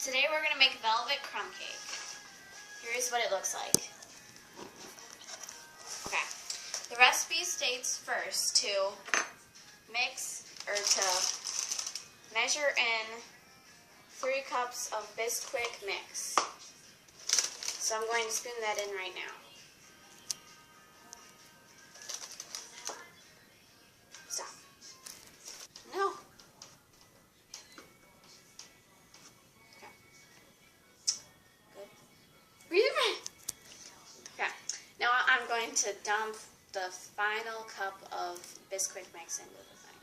Today we're going to make velvet crumb cake. Here's what it looks like. Okay, the recipe states first to mix or to measure in 3 cups of Bisquick mix. So I'm going to spoon that in right now. Stop. No. Okay. Good. Breathe in. Okay. Now I'm going to dump the final cup of Bisquick mix into the thing.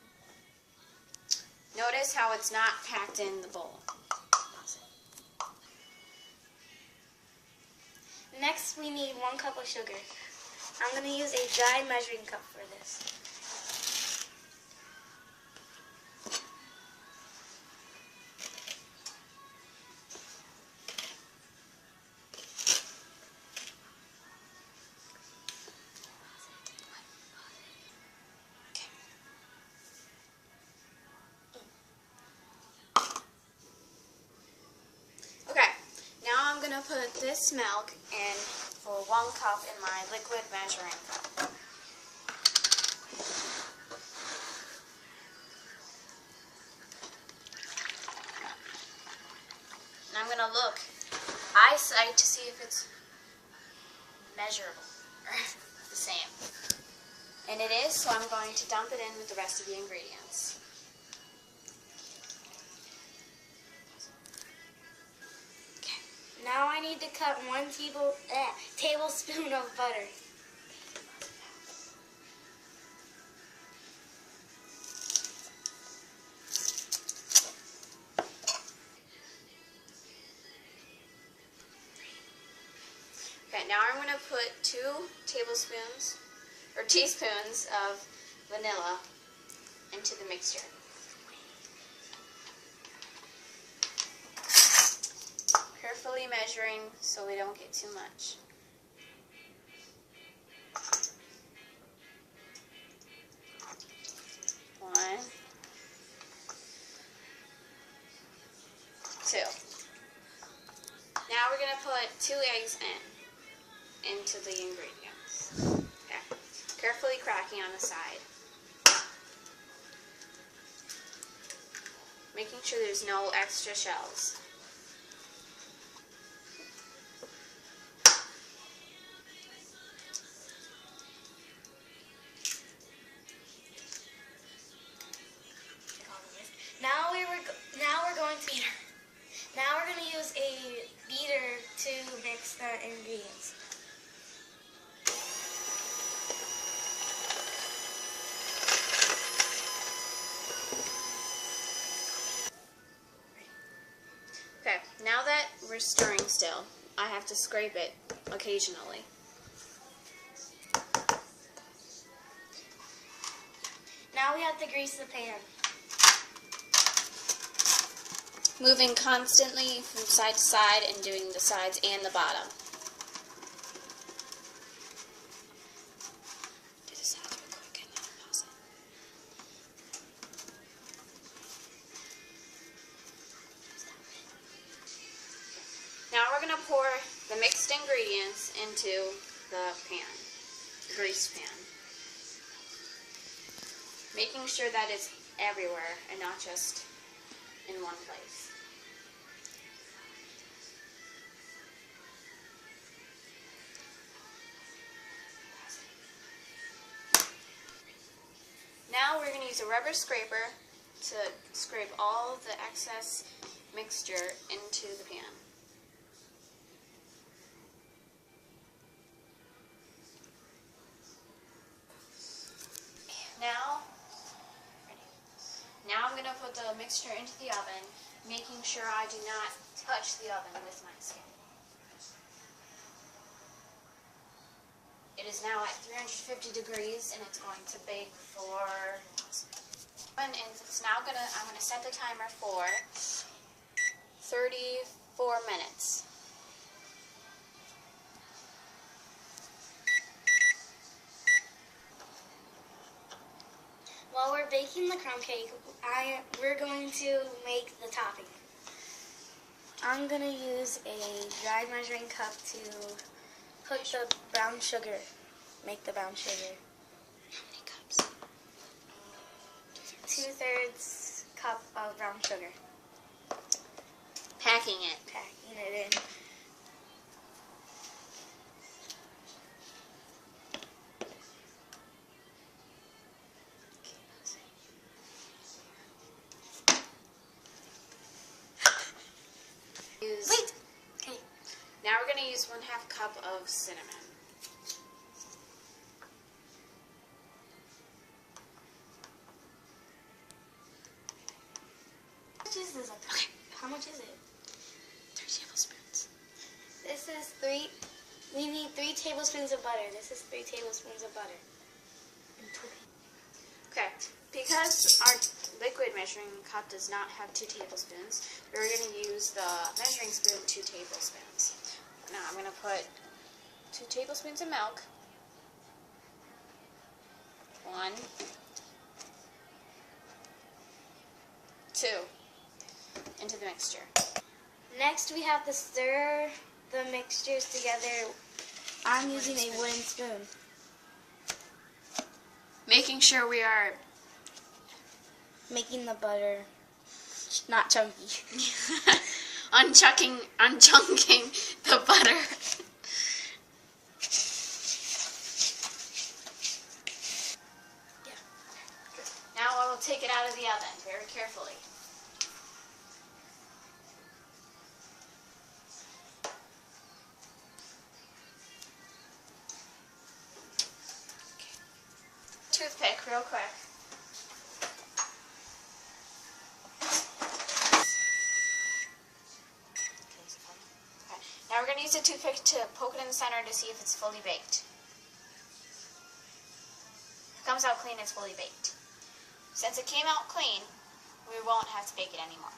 Notice how it's not packed in the bowl. Next, we need 1 cup of sugar. I'm going to use a dry measuring cup for this. I'm going to put this milk in for 1 cup in my liquid measuring cup. And I'm going to look eyesight to see if it's measurable or the same. And it is, so I'm going to dump it in with the rest of the ingredients. Now I need to cut 1 tablespoon of butter. Okay, now I'm going to put 2 tablespoons or teaspoons of vanilla into the mixture. Carefully measuring so we don't get too much. One, 2. Now we're going to put 2 eggs into the ingredients. Okay. Carefully cracking on the side. Making sure there's no extra shells. Now we're going to use a beater to mix the ingredients. Okay, now that we're stirring still, I have to scrape it occasionally. Now we have to grease the pan. Moving constantly from side to side and doing the sides and the bottom. Do the sides real quick and then pause it. Now we're going to pour the mixed ingredients into the pan, the greased pan. Making sure that it's everywhere and not just in one place. Now we're going to use a rubber scraper to scrape all the excess mixture into the pan. Now I'm going to put the mixture into the oven, making sure I do not touch the oven with my skin. It is now at 350 degrees and it's going to bake for, and it's now I'm going to set the timer for 34 minutes. While we're baking the crumb cake, we're going to make the topping. I'm going to use a dry measuring cup to put the brown sugar, make the brown sugar. How many cups? 2/3 cup of brown sugar. Packing it. Packing it in. Wait! Okay. Now we're going to use 1/2 cup of cinnamon. How much is this? Okay. How much is it? 3 tablespoons. This is 3. We need 3 tablespoons of butter. This is 3 tablespoons of butter. Okay, because our liquid measuring cup does not have 2 tablespoons, we're going to use the measuring spoon 2 tablespoons. Now I'm going to put 2 tablespoons of milk, 1, 2, into the mixture. Next, we have to stir the mixtures together. I'm using a wooden spoon. Making sure we are Making the butter not chunky. unchunking the butter. Yeah. Now I will take it out of the oven very carefully. Toothpick real quick. Okay. Now we're going to use a toothpick to poke it in the center to see if it's fully baked. If it comes out clean, it's fully baked. Since it came out clean, we won't have to bake it anymore.